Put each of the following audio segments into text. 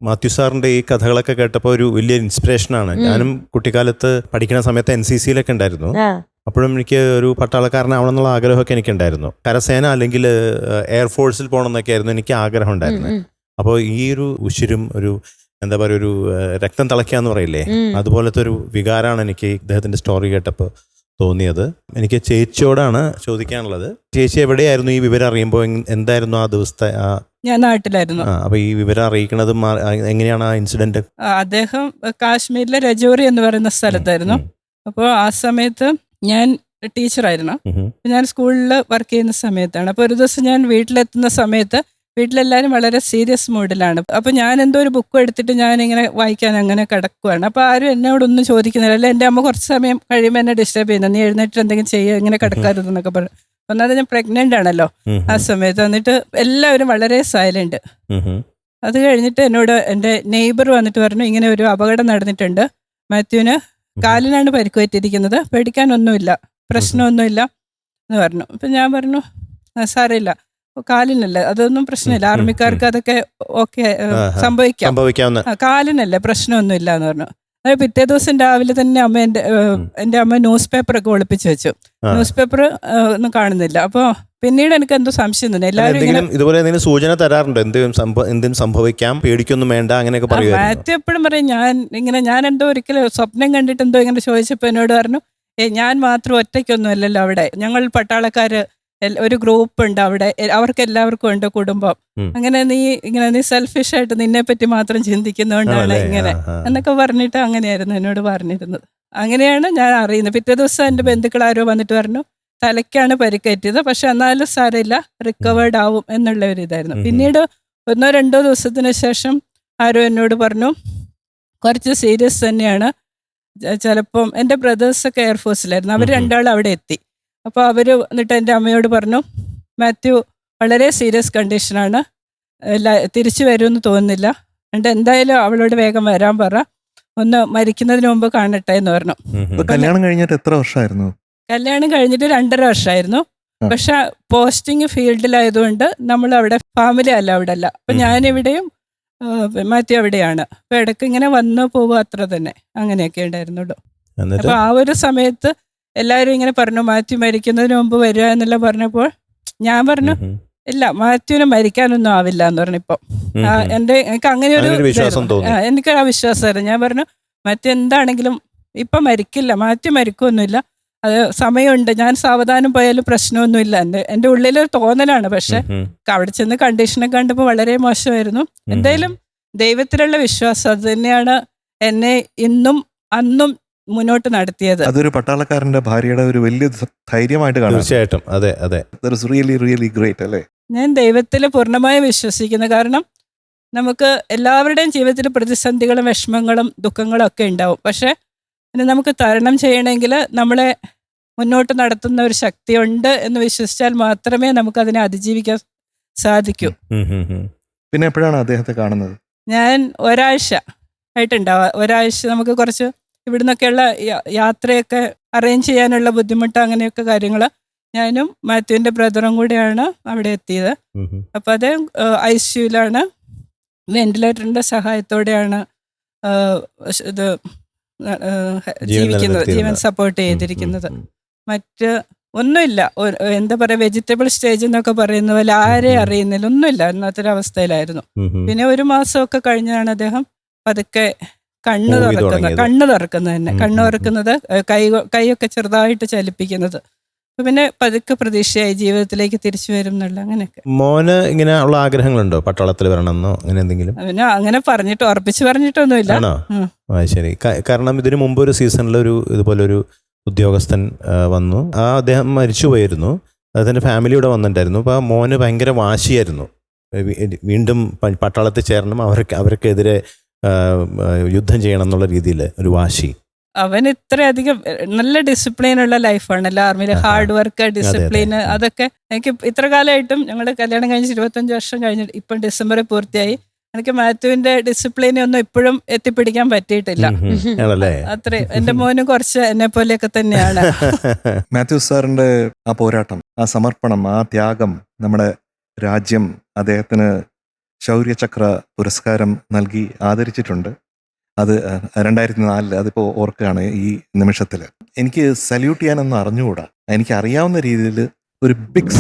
മാത്യു സാറിൻ്റെ ഈ കഥകളൊക്കെ കേട്ടപ്പോൾ ഒരു വലിയ ഇൻസ്പിറേഷനാണ്. ഞാനും കുട്ടിക്കാലത്ത് പഠിക്കുന്ന സമയത്ത് NCCയിലൊക്കെ ഉണ്ടായിരുന്നു. അപ്പോഴും എനിക്ക് ഒരു പട്ടാളക്കാരനാവണം എന്നുള്ള ആഗ്രഹമൊക്കെ എനിക്കുണ്ടായിരുന്നു. കരസേന അല്ലെങ്കിൽ എയർഫോഴ്സിൽ പോകണം എന്നൊക്കെ ആയിരുന്നു എനിക്ക് ആഗ്രഹം ഉണ്ടായിരുന്നത്. അപ്പോൾ ഈ ഒരു ഉശിരും ഒരു എന്താ പറയുക, ഒരു രക്തം തിളയ്ക്കുക എന്ന് പറയില്ലേ, അതുപോലത്തെ ഒരു വികാരമാണ് എനിക്ക് ഇദ്ദേഹത്തിൻ്റെ സ്റ്റോറി കേട്ടപ്പോൾ തോന്നിയത്. എനിക്ക് ചേച്ചിയോടാണ് ചോദിക്കാനുള്ളത്. ചേച്ചി എവിടെയായിരുന്നു ഈ വിവരം അറിയുമ്പോൾ? എന്തായിരുന്നു ആ ദിവസത്തെ? ഞാൻ നാട്ടിലായിരുന്നു. അപ്പൊ ഈ വിവരം അറിയിക്കണതും എങ്ങനെയാണ് ആ ഇൻസിഡന്റ്? അദ്ദേഹം കാശ്മീരിലെ രജോറി എന്ന് പറയുന്ന സ്ഥലത്തായിരുന്നു. അപ്പോൾ ആ സമയത്ത് ഞാൻ ടീച്ചറായിരുന്നു. ഞാൻ സ്കൂളിൽ വർക്ക് ചെയ്യുന്ന സമയത്താണ്. അപ്പോൾ ഒരു ദിവസം ഞാൻ വീട്ടിലെത്തുന്ന സമയത്ത് വീട്ടിലെല്ലാവരും വളരെ സീരിയസ് മൂഡിലാണ്. അപ്പോൾ ഞാൻ എന്തോ ഒരു ബുക്ക് എടുത്തിട്ട് ഞാനിങ്ങനെ വായിക്കാൻ അങ്ങനെ കിടക്കുവാണ്. അപ്പോൾ ആരും എന്നോടൊന്നും ചോദിക്കുന്നില്ല. അല്ല, എൻ്റെ അമ്മ കുറച്ച് സമയം കഴിയുമ്പോൾ എന്നെ ഡിസ്റ്റർബ് ചെയ്യുന്നത്, നീ എഴുന്നേറ്റ് എന്തെങ്കിലും ചെയ്യുക, ഇങ്ങനെ കിടക്കരുതെന്നൊക്കെ പറഞ്ഞു. ഒന്നാമത് ഞാൻ പ്രഗ്നൻ്റ് ആണല്ലോ ആ സമയത്ത്. എന്നിട്ട് എല്ലാവരും വളരെ സൈലന്റ്. അത് കഴിഞ്ഞിട്ട് എന്നോട് എൻ്റെ നെയ്ബർ വന്നിട്ട് പറഞ്ഞു, ഇങ്ങനെ ഒരു അപകടം നടന്നിട്ടുണ്ട്, മാത്യുവിന് കാലിനാണ് പരിക്കുപറ്റിയിരിക്കുന്നത്, പേടിക്കാനൊന്നുമില്ല, പ്രശ്നമൊന്നുമില്ല എന്ന് പറഞ്ഞു. അപ്പം ഞാൻ പറഞ്ഞു സാരമില്ല, കാലിനല്ലേ, അതൊന്നും പ്രശ്നമില്ല, ആർമിക്കാർക്ക് അതൊക്കെ ഓക്കെ സംഭവിക്കാം, കാലിനല്ലേ, പ്രശ്നമൊന്നുമില്ല എന്ന് പറഞ്ഞു. അത് പിറ്റേ ദിവസം രാവിലെ തന്നെ എൻ്റെ അമ്മ ന്യൂസ് പേപ്പറൊക്കെ ഒളിപ്പിച്ച് വെച്ചു. ന്യൂസ് പേപ്പർ ഒന്നും കാണുന്നില്ല. അപ്പോൾ പിന്നീട് എനിക്ക് എന്തോ സംശയം തന്നെ. എല്ലാവരും ഇതുപോലെ സൂചന തരാറുണ്ട്, എന്തും സംഭവിക്കാം, പേടിക്കൊന്നും വേണ്ട, അങ്ങനെയൊക്കെ പറയും. മാത്യു എപ്പോഴും പറയും, ഞാൻ എന്തോ ഒരിക്കലും സ്വപ്നം കണ്ടിട്ട് എന്തോ ഇങ്ങനെ ചോദിച്ചപ്പോൾ എന്നോട് പറഞ്ഞു, ഞാൻ മാത്രം ഒറ്റയ്ക്കൊന്നും അല്ലല്ലോ അവിടെ, ഞങ്ങൾ പട്ടാളക്കാര് ഒരു ഗ്രൂപ്പ് ഉണ്ട് അവിടെ, അവർക്ക് എല്ലാവർക്കും ഉണ്ട് കുടുംബം, അങ്ങനെ നീ സെൽഫിഷ് ആയിട്ട് നിന്നെ പറ്റി മാത്രം ചിന്തിക്കുന്നതുകൊണ്ടാണ് ഇങ്ങനെ എന്നൊക്കെ പറഞ്ഞിട്ട് അങ്ങനെയായിരുന്നു എന്നോട് പറഞ്ഞിരുന്നത്. അങ്ങനെയാണ് ഞാൻ അറിയുന്നത്. പിറ്റേ ദിവസം എൻ്റെ ബന്ധുക്കൾ ആരോ വന്നിട്ട് പറഞ്ഞു, തലയ്ക്കാണ് പരിക്കേറ്റത്, പക്ഷെ എന്നാലും സാരമില്ല, റിക്കവേർഡ് ആവും എന്നുള്ള ഒരു ഇതായിരുന്നു. പിന്നീട് 1-2 ദിവസത്തിന് ശേഷം ആരോ എന്നോട് പറഞ്ഞു, കുറച്ച് സീരിയസ് തന്നെയാണ്, ചിലപ്പം എൻ്റെ ബ്രദേഴ്സൊക്കെ എയർഫോഴ്സിലായിരുന്നു, അവർ രണ്ടാളും അവിടെ എത്തി. അപ്പോൾ അവർ എന്നിട്ട് എൻ്റെ അമ്മയോട് പറഞ്ഞു, മാത്യു വളരെ സീരിയസ് കണ്ടീഷനാണ്, തിരിച്ചു വരുമെന്ന് തോന്നുന്നില്ല, എന്നിട്ട് എന്തായാലും അവളോട് വേഗം വരാൻ പറ, ഒന്ന് മരിക്കുന്നതിന് മുമ്പ് കാണട്ടെ എന്ന് പറഞ്ഞു. കല്യാണം കഴിഞ്ഞിട്ട് എത്ര വർഷമായിരുന്നു? കല്യാണം കഴിഞ്ഞിട്ട് 2.5 വർഷമായിരുന്നു. പക്ഷെ പോസ്റ്റിംഗ് ഫീൽഡിലായതുകൊണ്ട് നമ്മൾ അവിടെ ഫാമിലി അല്ല, അവിടെ അല്ല. അപ്പം ഞാനിവിടെയും മാത്യു അവിടെയാണ്. അപ്പം ഇടയ്ക്ക് ഇങ്ങനെ വന്നു പോവുക, അത്ര തന്നെ, അങ്ങനെയൊക്കെ ഉണ്ടായിരുന്നുള്ളൂ. അപ്പോൾ ആ ഒരു സമയത്ത് എല്ലാവരും ഇങ്ങനെ പറഞ്ഞു, മാത്യു മരിക്കുന്നതിന് മുമ്പ് വരിക എന്നെല്ലാം പറഞ്ഞപ്പോൾ ഞാൻ പറഞ്ഞു, ഇല്ല, മാത്യുവിന് മരിക്കാനൊന്നും ആവില്ല എന്ന് പറഞ്ഞു. ഇപ്പം എനിക്ക് അങ്ങനെ ഒരു എനിക്ക് ആ വിശ്വാസമായിരുന്നു. ഞാൻ പറഞ്ഞു, മാത്യു എന്താണെങ്കിലും ഇപ്പം മരിക്കില്ല, മാത്യു മരിക്കൊന്നുമില്ല, അത് സമയമുണ്ട്, ഞാൻ സാവധാനം പോയാലും പ്രശ്നമൊന്നുമില്ല. എൻ്റെ ഉള്ളിലൊരു തോന്നലാണ്. പക്ഷെ അവിടെ ചെന്ന് കണ്ടീഷനൊക്കെ കണ്ടപ്പോൾ വളരെ മോശമായിരുന്നു. എന്തായാലും ദൈവത്തിലുള്ള വിശ്വാസം അത് തന്നെയാണ് എന്നെ ഇന്നും അന്നും മുന്നോട്ട് നടത്തിയത്. അതൊരു പട്ടാളക്കാരന്റെ ഭാര്യയുടെ ഒരു വലിയ ധൈര്യമായിട്ട് കാണാം. തീർച്ചയായിട്ടും, അതെ അതെ, റിയലി ഗ്രേറ്റ് അല്ലേ. ഞാൻ ദൈവത്തിൽ പൂർണ്ണമായും വിശ്വസിക്കുന്നു. കാരണം നമുക്ക് എല്ലാവരുടെയും ജീവിതത്തിൽ പ്രതിസന്ധികളും വിഷമങ്ങളും ദുഃഖങ്ങളും ഒക്കെ ഉണ്ടാവും. പക്ഷെ നമുക്ക് തരണം ചെയ്യണമെങ്കിൽ നമ്മളെ മുന്നോട്ട് നടത്തുന്ന ഒരു ശക്തിയുണ്ട് എന്ന് വിശ്വസിച്ചാൽ മാത്രമേ നമുക്കതിനെ അതിജീവിക്കാൻ സാധിക്കൂ. പിന്നെ എപ്പോഴാണ് അദ്ദേഹത്തെ കാണുന്നത്? ഞാൻ ഒരാഴ്ച ആയിട്ടുണ്ടാവുക. ഒരാഴ്ച നമുക്ക് കുറച്ച് ഇവിടുന്നൊക്കെയുള്ള യാത്രയൊക്കെ അറേഞ്ച് ചെയ്യാനുള്ള ബുദ്ധിമുട്ട്, അങ്ങനെയൊക്കെ കാര്യങ്ങൾ. ഞാനും മാത്യുവിൻ്റെ ബ്രദറും കൂടെയാണ് അവിടെ എത്തിയത്. അപ്പോൾ അത് ICUലാണ്, വെന്റിലേറ്ററിൻ്റെ സഹായത്തോടെയാണ് ഇത് ജീവൻ സപ്പോർട്ട് ചെയ്തിരിക്കുന്നത്. മറ്റ് ഒന്നുമില്ല, എന്താ പറയുക, വെജിറ്റബിൾ സ്റ്റേജ് എന്നൊക്കെ പറയുന്ന പോലെ ആരെ അറിയുന്നില്ല, ഒന്നുമില്ല, എന്നൊരവസ്ഥയിലായിരുന്നു. പിന്നെ 1 മാസമൊക്കെ കഴിഞ്ഞാണ് അദ്ദേഹം പതുക്കെ കണ്ണ് തുറക്കുന്നത് തന്നെ, കണ്ണ് തുറക്കുന്നത്, കൈയൊക്കെ ചെറുതായിട്ട് ചലിപ്പിക്കുന്നത്. പിന്നെ പതുക്കെ പ്രതീക്ഷയായി ജീവിതത്തിലേക്ക് തിരിച്ചു വരും എന്നുള്ള, അങ്ങനെയൊക്കെ. മോന് ഇങ്ങനെ ഉള്ള ആഗ്രഹങ്ങളുണ്ടോ, പട്ടാളത്തിൽ വരണമെന്നോ അങ്ങനെ എന്തെങ്കിലും? പിന്നെ അങ്ങനെ ഉറപ്പിച്ച് പറഞ്ഞിട്ടൊന്നുമില്ല. ശരി. കാരണം ഇതിനു മുമ്പ് ഒരു സീസണിൽ ഇതുപോലെ ഒരു ഉദ്യോഗസ്ഥൻ വന്നു, അദ്ദേഹം മരിച്ചുപോയിരുന്നു, അതിൻ്റെ ഫാമിലി ഇവിടെ വന്നിട്ടുണ്ടായിരുന്നു. അപ്പോൾ ആ മോന് ഭയങ്കര വാശിയായിരുന്നു, വീണ്ടും പട്ടാളത്തിൽ ചേരണം, അവർക്കെതിരെ യുദ്ധം ചെയ്യണം എന്നുള്ള രീതിയിൽ ഒരു വാശി. അവൻ ഇത്രയധികം നല്ല ഡിസിപ്ലിനുള്ള ലൈഫാണല്ലോ ആർമിയിലെ, ഹാർഡ് വർക്ക്, ഡിസിപ്ലിന്, അതൊക്കെ എനിക്ക് ഇത്ര കാലമായിട്ടും, ഞങ്ങൾ കല്യാണം കഴിഞ്ഞ് 25 വർഷം കഴിഞ്ഞിട്ട് ഇപ്പം ഡിസംബറിൽ പൂർത്തിയായി, എനിക്ക് മാത്യുവിന്റെ ഡിസിപ്ലിനെ ഒന്നും ഇപ്പോഴും എത്തിപ്പിടിക്കാൻ പറ്റിയിട്ടില്ല. അത്രയും എൻ്റെ മോനും കുറച്ച് എന്നെ പോലെയൊക്കെ തന്നെയാണ്. മാത്യു സാറിന്റെ ആ പോരാട്ടം, ആ സമർപ്പണം, ആ ത്യാഗം, നമ്മുടെ രാജ്യം അദ്ദേഹത്തിന് ശൗര്യചക്ര പുരസ്കാരം നൽകി ആദരിച്ചിട്ടുണ്ട്. അത് 2004 അതിപ്പോൾ ഓർക്കുകയാണ് ഈ നിമിഷത്തിൽ. എനിക്ക് സല്യൂട്ട് ചെയ്യാനൊന്നും അറിഞ്ഞുകൂടാ. എനിക്ക് അറിയാവുന്ന രീതിയിൽ ഒരു ബിഗ്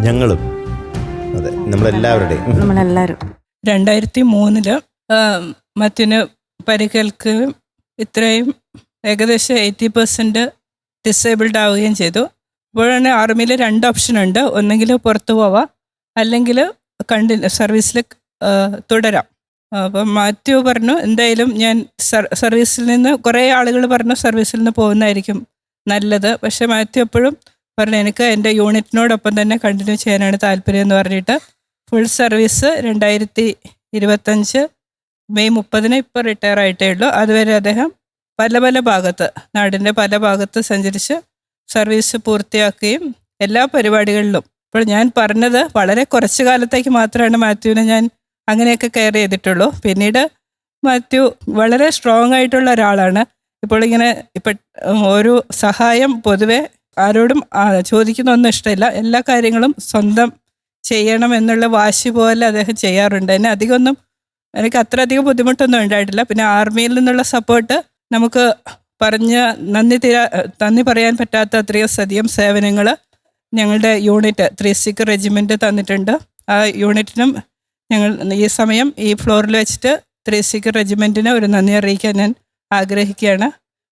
ഞങ്ങളും അതെ നമ്മളെല്ലാവരുടെയും 2003 മാത്യുവിന് പരിക്കേൽക്കുകയും ഇത്രയും ഏകദേശം 80% ഡിസേബിൾഡ് ആവുകയും ചെയ്തു. അപ്പോഴാണ് ആർമിയിൽ 2 ഓപ്ഷനുണ്ട്. ഒന്നെങ്കിൽ പുറത്തു പോവാം, അല്ലെങ്കിൽ സർവീസിൽ തുടരാം. അപ്പം മാത്യു പറഞ്ഞു എന്തായാലും ഞാൻ സർവീസിൽ നിന്ന്, കുറേ ആളുകൾ പറഞ്ഞു സർവീസിൽ നിന്ന് പോകുന്നതായിരിക്കും നല്ലത്. പക്ഷെ മാത്യു എപ്പോഴും പറഞ്ഞു എനിക്ക് എൻ്റെ യൂണിറ്റിനോടൊപ്പം തന്നെ കണ്ടിന്യൂ ചെയ്യാനാണ് താല്പര്യം എന്ന് പറഞ്ഞിട്ട് ഫുൾ സർവീസ് 2025 മെയ് 30 ഇപ്പോൾ റിട്ടയർ ആയിട്ടേ ഉള്ളൂ. അതുവരെ അദ്ദേഹം പല ഭാഗത്ത്, നാടിൻ്റെ പല ഭാഗത്ത് സഞ്ചരിച്ച് സർവീസ് പൂർത്തിയാക്കുകയും എല്ലാ പരിപാടികളിലും. ഇപ്പോൾ ഞാൻ പറഞ്ഞത് വളരെ കുറച്ച് കാലത്തേക്ക് മാത്രമാണ് മാത്യുവിനെ ഞാൻ അങ്ങനെയൊക്കെ കെയർ ചെയ്തിട്ടുള്ളൂ. പിന്നീട് മാത്യു വളരെ സ്ട്രോങ് ആയിട്ടുള്ള ഒരാളാണ്. ഇപ്പോൾ ഒരു സഹായം പൊതുവെ ആരോടും ചോദിക്കുന്നൊന്നും ഇഷ്ടമില്ല. എല്ലാ കാര്യങ്ങളും സ്വന്തം ചെയ്യണം എന്നുള്ള വാശി പോലെ അദ്ദേഹം ചെയ്യാറുണ്ട്. എനിക്ക് അത്രയധികം ബുദ്ധിമുട്ടൊന്നും ഉണ്ടായിട്ടില്ല. പിന്നെ ആർമിയിൽ നിന്നുള്ള സപ്പോർട്ട് നമുക്ക് പറഞ്ഞ് നന്ദി പറയാൻ പറ്റാത്ത അധികം സേവനങ്ങൾ ഞങ്ങളുടെ യൂണിറ്റ് 3 റെജിമെൻ്റ് തന്നിട്ടുണ്ട്. ആ യൂണിറ്റിനും ഞങ്ങൾ ഈ സമയം ഈ ഫ്ലോറിൽ വെച്ചിട്ട് 3 റെജിമെൻറ്റിന് ഒരു നന്ദി അറിയിക്കാൻ ഞാൻ ആഗ്രഹിക്കുകയാണ്.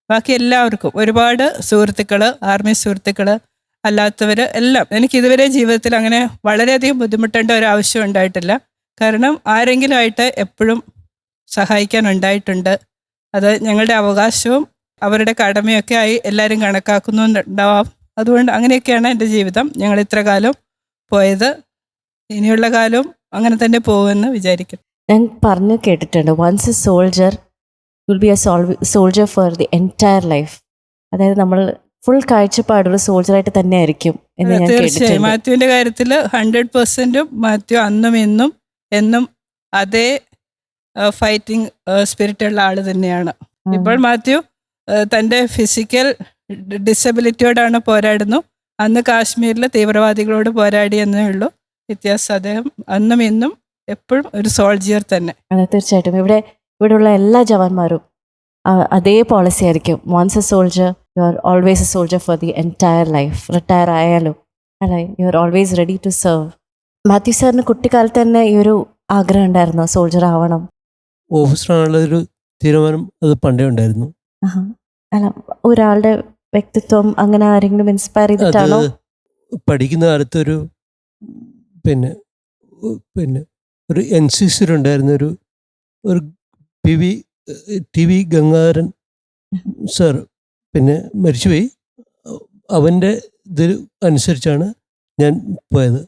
ബാക്കി എല്ലാവർക്കും ഒരുപാട് സുഹൃത്തുക്കൾ, ആർമി സുഹൃത്തുക്കൾ അല്ലാത്തവർ എല്ലാം, എനിക്കിതുവരെ ജീവിതത്തിൽ അങ്ങനെ വളരെയധികം ബുദ്ധിമുട്ടേണ്ട ഒരു ആവശ്യം ഉണ്ടായിട്ടില്ല. കാരണം ആരെങ്കിലും ആയിട്ട് എപ്പോഴും സഹായിക്കാൻ ഉണ്ടായിട്ടുണ്ട്. അത് ഞങ്ങളുടെ അവകാശവും അവരുടെ കടമയൊക്കെ ആയി എല്ലാവരും കണക്കാക്കുന്നുണ്ടാവാം. അതുകൊണ്ട് അങ്ങനെയൊക്കെയാണ് എൻ്റെ ജീവിതം. ഞങ്ങൾ ഇത്ര കാലം പോയത്, ഇനിയുള്ള കാലവും അങ്ങനെ തന്നെ പോകുമെന്ന് വിചാരിക്കും. ഞാൻ പറഞ്ഞു കേട്ടിട്ടുണ്ട്, once a soldier will be a soldier for the entire life. അതായത് നമ്മൾ ഫുൾ കാഴ്ചപ്പാടുള്ള സോൾജറായിട്ട് തന്നെ ആയിരിക്കും എന്ന് ഞാൻ തീർച്ചയായും കേട്ടിട്ടുണ്ട്. മാത്യുവിൻ്റെ കാര്യത്തിൽ 100% മാത്യു അന്നും എന്നും അതേ ഫൈറ്റിംഗ് സ്പിരിറ്റുള്ള ആൾ തന്നെയാണ്. ഇപ്പോൾ മാത്യു തൻ്റെ ഫിസിക്കൽ ഡിസബിലിറ്റിയോടാണ് പോരാടുന്നു. അന്ന് കാശ്മീരിൽ തീവ്രവാദികളോട് പോരാടി എന്നേ ഉള്ളൂ വ്യത്യാസം. അദ്ദേഹം അന്നും ഇന്നും എപ്പോഴും ഒരു സോൾജിയർ തന്നെ. അതെ, തീർച്ചയായിട്ടും. ഇവിടെയുള്ള എല്ലാ ജവാന്മാരും അതേ പോളിസി ആയിരിക്കും. Once a soldier you are always a soldier for the entire life. Retire ആയാലും അല്ലെ, you are always ready to serve. Mathew സാറിന് കുട്ടിക്കാലത്ത് തന്നെ ഈ ഒരു ആഗ്രഹം ഉണ്ടായിരുന്നു, സോൾജർ ആവണം? ഓഫീസറാണുള്ളൊരു തീരുമാനം അത് പണ്ടേ ഉണ്ടായിരുന്നു. അല്ല, ഒരാളുടെ വ്യക്തിത്വം അങ്ങനെ ആരെങ്കിലും ഇൻസ്പയർ ചെയ്തിട്ടാണോ? അത് പഠിക്കുന്ന കാലത്തൊരു പിന്നെ ഒരു NCC ഉണ്ടായിരുന്ന ഒരു TV ഗംഗാധരൻ സാർ പിന്നെ മരിച്ചുപോയി. അവൻ്റെ ഇത് അനുസരിച്ചാണ് ഞാൻ പോയത്.